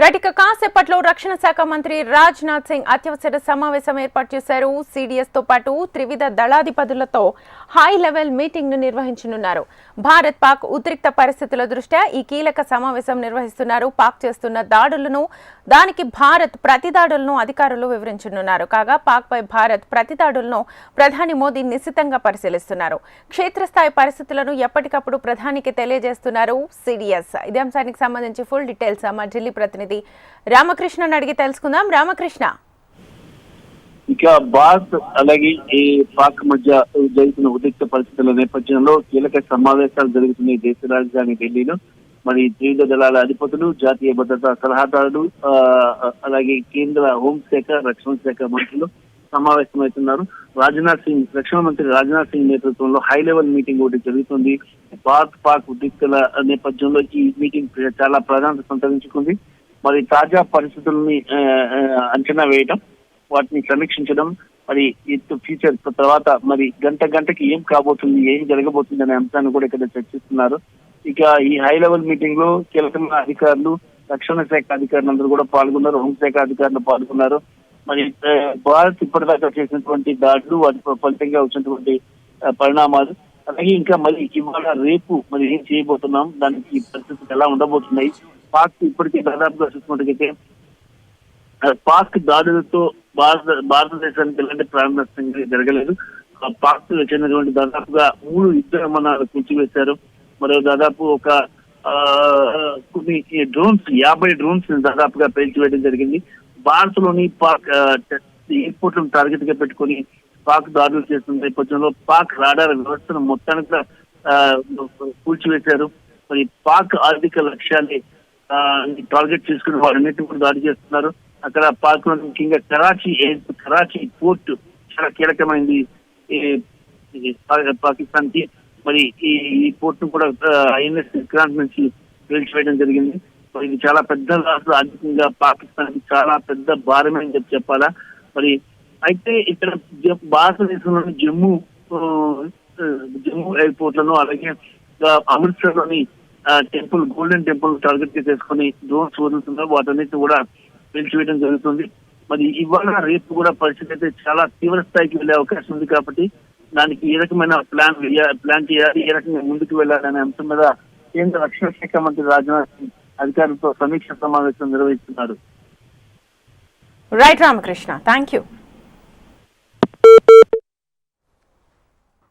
Right ఇక కాసేపట్లో రక్షణ శాఖ మంత్రి రాజ్నాథ్ సింగ్ అత్యవసర సమావేశం ఏర్పాటు చేశారు. సిడిఎస్ తో పాటు త్రివిధ దళాధిపతులతో హై లెవెల్ మీటింగ్ ను నిర్వహించనున్నారు. భారత్ పాక్ ఉద్రిక్త పరిస్థితుల దృష్ట్యా ఈ కీలక సమావేశం నిర్వహిస్తున్నారు. పాక్ చేస్తున్న దాడులను, దానికి భారత్ ప్రతిదాడులను అధికారులు వివరించనున్నారు. కాగా పాక్ పై భారత్ ప్రతిదాడులను ప్రధాని మోదీ నిశితంగా పరిశీలిస్తున్నారు. క్షేత్రస్థాయి పరిస్థితులను ఎప్పటికప్పుడు ప్రధానికి తెలియజేస్తున్నారు సిడిఎస్. ఇదే అంశానికి సంబంధించి ఫుల్ డీటెయిల్స్ మా ఢిల్లీ ప్రతినిధి రామకృష్ణ అడిగి తెలుసుకుందాం. రామకృష్ణ, ఇక భారత్ అలాగే ఈ పాక్ మధ్య జరుగుతున్న ఉద్రిక్త పరిస్థితుల నేపథ్యంలో కీలక సమావేశాలు జరుగుతున్నాయి దేశ రాజధాని ఢిల్లీలో. మరి త్రివిధ దళాల అధిపతులు, జాతీయ భద్రతా సలహాదారులు, అలాగే కేంద్ర హోంశాఖ, రక్షణ శాఖ మంత్రులు సమావేశమవుతున్నారు. రక్షణ మంత్రి రాజ్నాథ్ సింగ్ నేతృత్వంలో హై లెవెల్ మీటింగ్ ఒకటి జరుగుతుంది. భారత్ పాక్ ఉద్రిక్తుల నేపథ్యంలో ఈ మీటింగ్ చాలా ప్రాధాన్యత సంతరించుకుంది. మరి తాజా పరిస్థితుల్ని అంచనా వేయడం, వాటిని సమీక్షించడం, మరి ఫ్యూచర్ తర్వాత మరి గంటకి ఏం కాబోతుంది, ఏం జరగబోతుంది అనే అంశాన్ని కూడా ఇక్కడ చర్చిస్తున్నారు. ఇక ఈ హై లెవెల్ మీటింగ్ లో కీలకమైన అధికారులు, రక్షణ శాఖ అధికారులు అందరూ కూడా పాల్గొన్నారు, హోంశాఖ అధికారులు పాల్గొన్నారు. మరి భారత్ ఇప్పటిదాకా చేసినటువంటి దాడులు, వాటి ఫలితంగా వచ్చినటువంటి పరిణామాలు, అలాగే ఇంకా మరి ఇవాళ రేపు మరి ఏం చేయబోతున్నాం, దానికి పరిస్థితులు ఎలా ఉండబోతున్నాయి. పాక్ ఇప్పటికే దాదాపుగా చూసుకున్నట్టుగైతే పాక్ దాడులతో భారతదేశానికి ఎలాంటి ప్రాణ నష్టం జరగలేదు. పాక్ చెందినటువంటి దాదాపుగా 3 యుద్ధ విమానాలు కూల్చివేశారు. మరో దాదాపు ఒక కొన్ని డ్రోన్స్ 50 డ్రోన్స్ దాదాపుగా పేల్చివేయడం జరిగింది. భారత్ లోని పాక్ ఎయిర్పోర్ట్ లను టార్గెట్ గా పెట్టుకుని పాక్ దాడులు చేస్తున్న నేపథ్యంలో పాక్ రాడార్ వ్యవస్థను మొత్తానికి కూల్చివేశారు. మరి పాక్ ఆర్థిక లక్ష్యాన్ని టార్గెట్ చేసుకుని వారన్నిటిని కూడా దాడి చేస్తున్నారు. అక్కడ పాక్ లో ముఖ్యంగా కరాచీ పోర్ట్ చాలా కీలకమైంది పాకిస్తాన్ కి. మరి ఈ పోర్ట్ ను కూడా ఐఎన్ఎస్ విక్రాంత్ నుంచి పేల్చివేయడం జరిగింది. ఇది చాలా పెద్ద ఆర్థికంగా పాకిస్తాన్ కి చాలా పెద్ద భారమే అని చెప్పాలా. మరి అయితే ఇక్కడ భారతదేశంలోని జమ్మూ ఎయిర్పోర్ట్ లను, అలాగే అమృత్సర్ లోని టెంపుల్, గోల్డెన్ టెంపుల్ టార్గెట్ చేసుకుని డ్రోన్స్ వదులుతున్నారు. వాటన్నిటిని కూడా పేల్చివేయడం జరుగుతుంది. మరి ఇవాళ రేపు కూడా పరిస్థితి అయితే చాలా తీవ్ర స్థాయికి వెళ్లే అవకాశం ఉంది. కాబట్టి దానికి ఏ రకమైన ప్లాన్ చేయాలి, ఏ రకంగా ముందుకు వెళ్ళాలనే అంశం మీద కేంద్ర రక్షణ శాఖ మంత్రి రాజ్నాథ్ సింగ్ అధికారులతో సమీక్ష సమావేశం నిర్వహిస్తున్నారు. Right Ramakrishna, thank you.